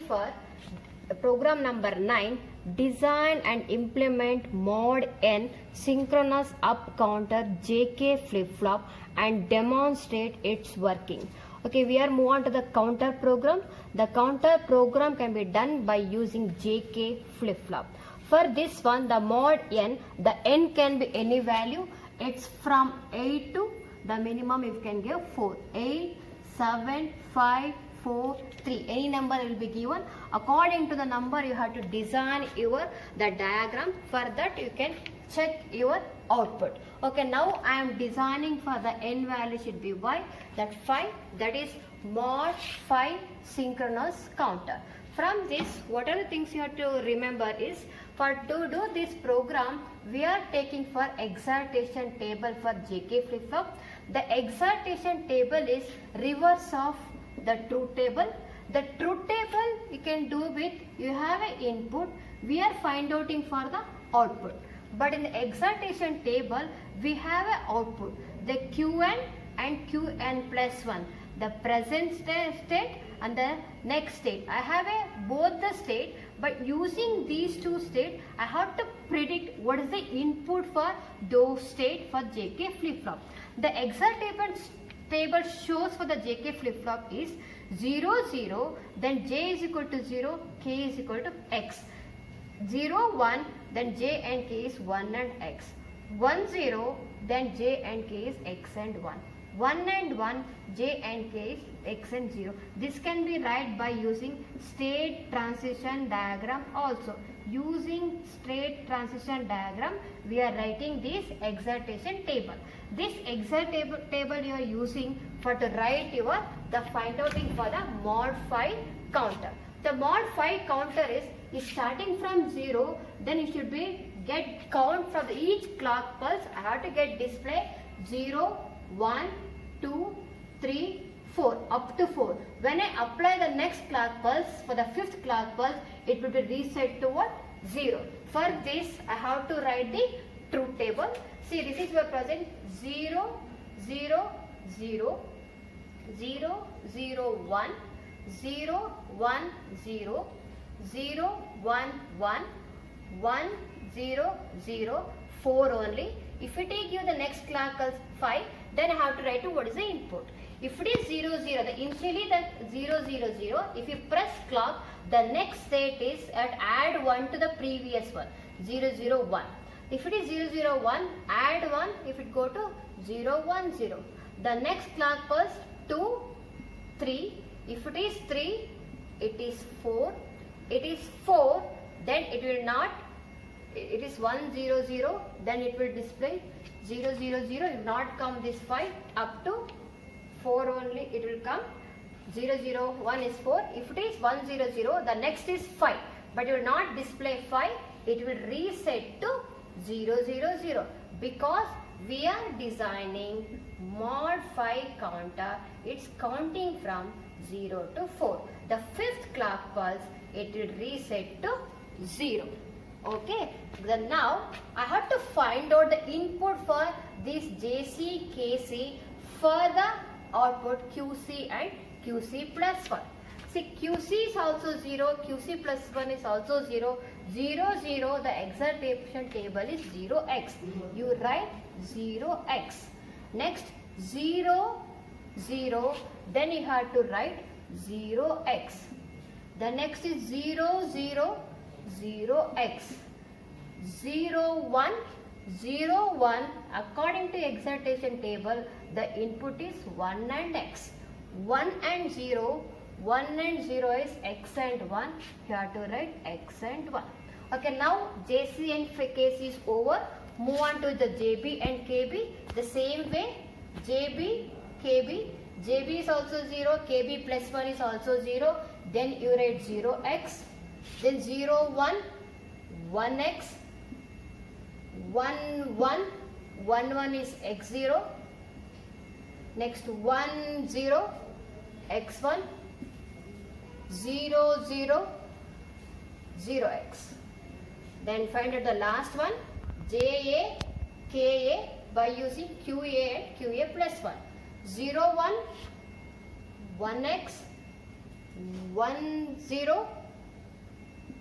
for program number 9, design and implement mod n synchronous up counter JK flip-flop and demonstrate its working. Okay, we are move on to the counter program. The counter program can be done by using JK flip-flop. For this one, the mod n, the n can be any value. It's from 8 to the minimum you can give 4. 8, 7, 5, 4, 3. Any number will be given. According to the number, you have to design the diagram. For that, you can check your output. Okay, now I am designing for the n value should be y, that 5, that is mod 5 synchronous counter. From this, what are the things you have to remember is, to do this program, we are taking for excitation table for JK flip-flop. The excitation table is reverse of the truth table. The truth table you can do with, you have an input, we are find outing for the output. But in the excitation table, we have an output, the Qn and Qn plus 1, the present state and the next state. I have both the state, but using these two states, I have to predict what is the input for those state for JK flip-flop. The excitation table shows for the JK flip-flop is 0, 0, then J is equal to 0, K is equal to X. 0, 1, then J and K is 1 and X. 1, 0, then J and K is X and 1. 1 and 1, J and K is X and 0. This can be write by using state transition diagram also. Using state transition diagram, we are writing this excitation table. This excitation table you are using for to write the find outing for the mod 5 counter. The mod 5 counter is starting from 0, then it should be get count from each clock pulse. I have to get display 0, 1, 2, 3, 4, up to 4. When I apply the next clock pulse, for the 5th clock pulse, it will be reset to what? 0. For this, I have to write the truth table. See, this is your present 0, 0, 0, 0, 0, 1, 0, 1, 0, 0, 1, 1, 1, 0, 0, 4 only. If you take the next clock pulse 5, then I have to write what is the input. If it is 0, 0, initially the 0, 0, 0, if you press clock, the next state is add 1 to the previous one, 0, 0, 1. If it is 0, 0, 1, add 1, if it go to 0, 1, 0. The next clock pulse 2, 3, if it is 3, it is 4, it is 4, then it will not, it is 1, 0, 0, then it will display 0, 0, 0, it will not come this 5, up to 4 only it will come. 0, 0, 1 is 4. If it is 1, 0, 0, the next is 5. But it will not display 5. It will reset to 0, 0, 0. Because we are designing mod 5 counter, it's counting from 0 to 4. The 5th clock pulse, it will reset to 0. Okay, then now I have to find out the input for this JC, KC for the output QC and QC plus 1. See, QC is also 0, QC plus 1 is also 0, 0, 0, the excitation table is 0x. You write 0x. Next, 0, 0, then you have to write 0x. The next is 0, 0, 0x. 0, 1, 0, 1, according to excitation table, the input is 1 and x. 1 and 0, 1 and 0 is x and 1, you have to write x and 1. Okay, now JC and KC is over. Move on to the JB and KB. The same way, JB, KB. JB is also 0, KB plus 1 is also 0. Then you write 0x. Then 0, 1, 1x. 1, 1, 1, 1 is x0. Next 1, 0, x1. 0, 0, 0x. Then find out the last one, JA, KA by using QA and QA plus 1. 0, 1, 1x, 1 0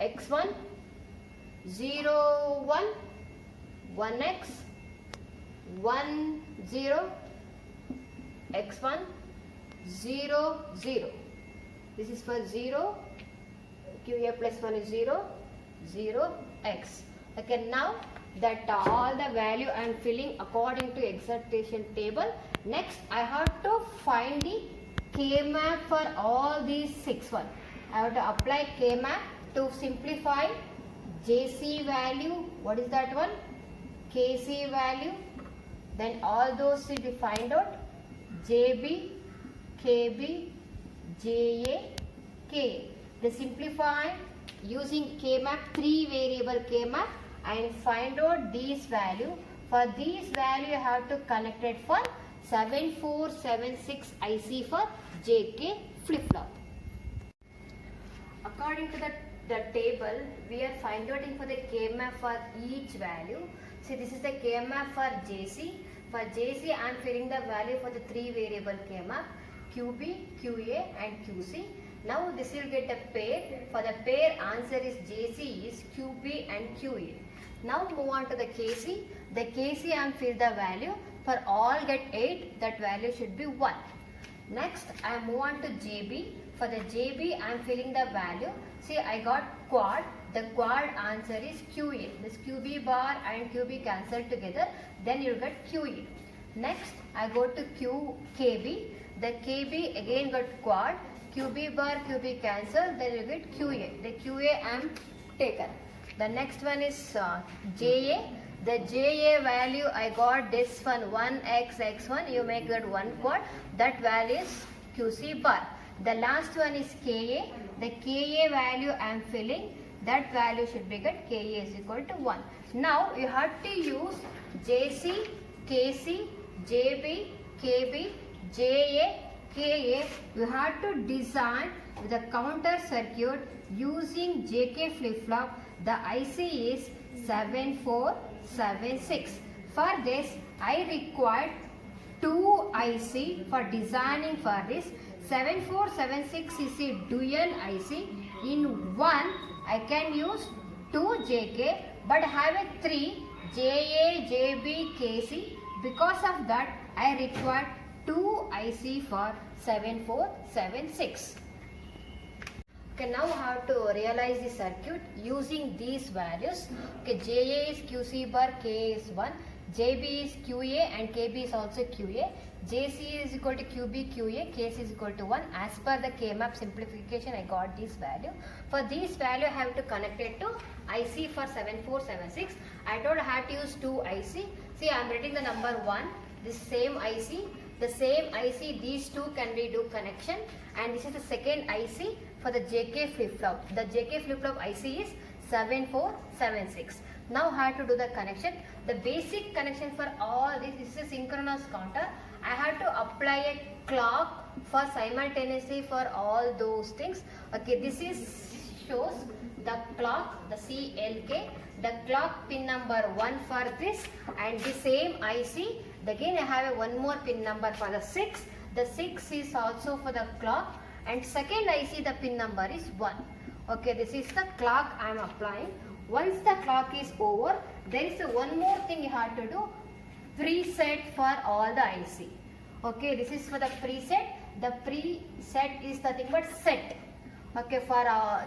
x1 0 1 1x 1 0 x1 0 0. This is for 0. QA plus 1 is 0 0 x. Okay, now that all the value I am filling according to excitation table. Next I have to find the K-map for all these 6 one. I have to apply K-map to simplify JC value. What is that one? KC value. Then all those should be find out. JB, KB, JA, KA. They simplify using K-map, 3 variable K-map, and find out these value. For these value you have to connect it for 7476 IC for JK flip-flop. According to the table, we are find outing for the K-map for each value. See, this is the K-map for JC. For JC, I am filling the value for the 3 variable K-map, QB, QA and QC. Now this will get a pair. For the pair, answer is JC is QB and QA. Now move on to the KC. The KC I am fill the value. For all get 8, that value should be 1. Next I move on to JB. For the JB I am filling the value. See, I got quad. The quad answer is QA. This QB bar and QB cancel together. Then you get QA. Next I go to KB. The KB again got quad. QB bar QB cancel. Then you get QA. The QA I am taken. The next one is JA. The JA value I got this one 1x x1. You make that 1 quad. That value is QC bar. The last one is KA. The KA value I am filling. That value should be get KA is equal to 1. Now you have to use JC, KC, JB, KB, JA, KA. You have to design the counter circuit using JK flip-flop. The IC is 7476. For this I required 2 IC for designing for this. 7476 is a dual IC. In one I can use 2 JK, but have a 3 JA, JB, KC. Because of that I required 2 IC for 7476. Okay, now how to realize the circuit using these values. Okay, JA is QC bar, KA is 1, JB is QA and KB is also QA. JC is equal to QB, QA, KC is equal to 1. As per the K-map simplification, I got this value. For this value, I have to connect it to IC for 7476. I told I have to use 2 IC. See, I am writing the number 1. This same IC. The same IC, these two can be do connection. And this is the second IC for the JK flip-flop. The JK flip-flop IC is 7476. Now I have to do the connection. The basic connection for all this is a synchronous counter. I have to apply a clock for simultaneously for all those things. Okay, this is shows the clock, the CLK, the clock pin number 1 for this, and the same IC. Again I have one more pin number for the 6. The 6 is also for the clock, and second IC the pin number is 1. Okay, this is the clock I am applying. Once the clock is over, there is one more thing you have to do. Preset for all the IC. Okay, this is for the preset. The preset is nothing but set. Okay, for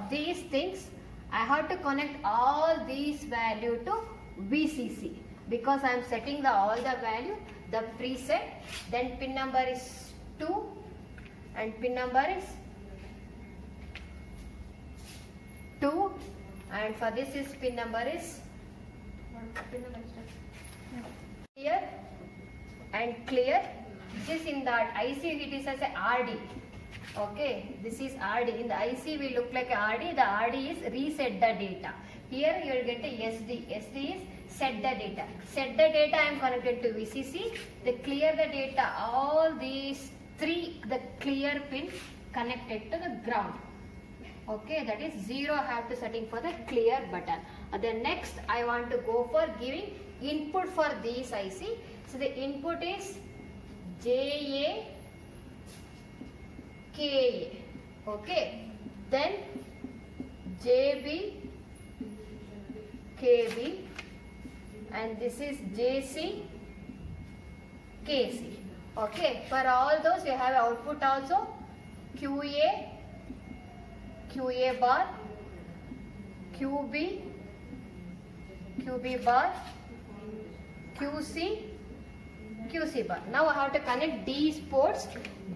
these things I have to connect all these value to VCC because I am setting all the value, the preset. Then pin number is 2 and pin number is 2, and for this is pin number is clear and clear. This is in that IC it is as a RD. Okay, this is RD. In the IC we look like a RD. The RD is reset the data. Here you will get a SD. SD is set the data. Set the data I am connected to VCC. The clear the data. All these 3 the clear pin connected to the ground. Okay, that is 0 I have to setting for the clear button. Then next I want to go for giving input for these IC. So the input is JA, KA. Okay, then JB, KB, and this is JC, KC. Okay, for all those you have output also QA, QA bar, QB, QB bar, QC, QC bar. Now I have to connect these ports.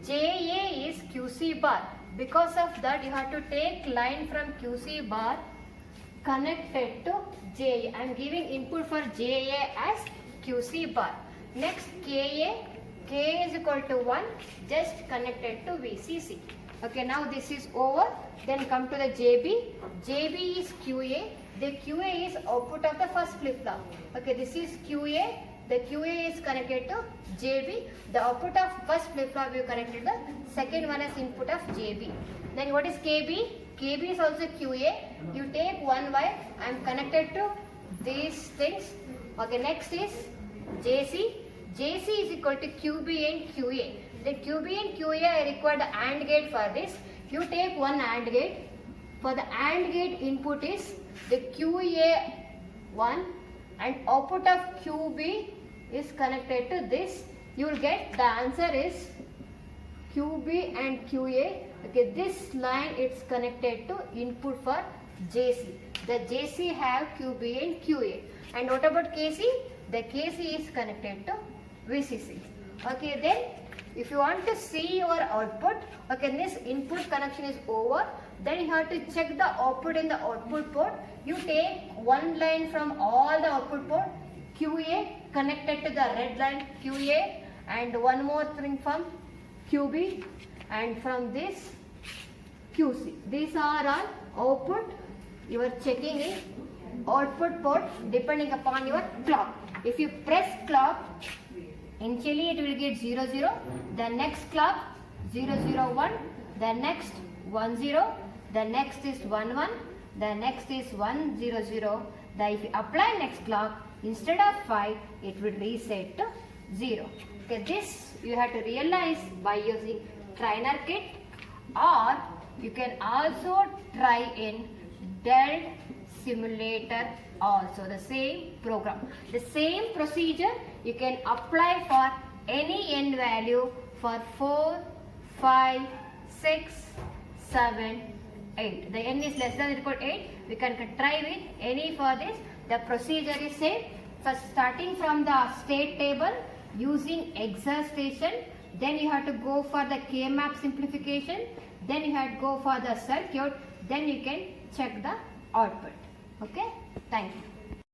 JA is QC bar. Because of that, you have to take line from QC bar connected to JA. I am giving input for JA as QC bar. Next KA, K is equal to 1, just connected to VCC. Okay, now this is over. Then come to the JB. JB is QA. The QA is output of the first flip-flop. Okay, this is QA. The QA is connected to JB. The output of first flip-flop you connected the second one as input of JB. Then what is KB? KB is also QA. You take one wire. I am connected to these things. Okay, next is JC. JC is equal to QB and QA. The QB and QA I require the AND gate for this. You take one AND gate. For the AND gate input is the QA1 and output of QB is connected to this. You will get the answer is QB and QA. Okay, this line it's connected to input for JC. The JC have QB and QA. And what about KC? The KC is connected to VCC. Okay, then if you want to see your output, okay, this input connection is over. Then you have to check the output in the output port. You take one line from all the output port, QA connected to the red line QA, and one more thing from QB, and from this QC. These are all output. You are checking it output port depending upon your clock. If you press clock, initially it will get 0 0, the next clock 0 0 1, the next 1 0, the next is 1 1, the next is 1 0 0. If you apply next clock, instead of 5, it will reset to 0. Okay, this you have to realize by using trainer kit, or you can also try in DELT simulator also, the same program. The same procedure you can apply for any n value for 4, 5, 6, 7, 8. The n is less than or equal to 8. We can try with any for this. The procedure is same. First, starting from the state table using exhaustion, then you have to go for the K-map simplification, then you have to go for the circuit, then you can check the output. Okay, thank you.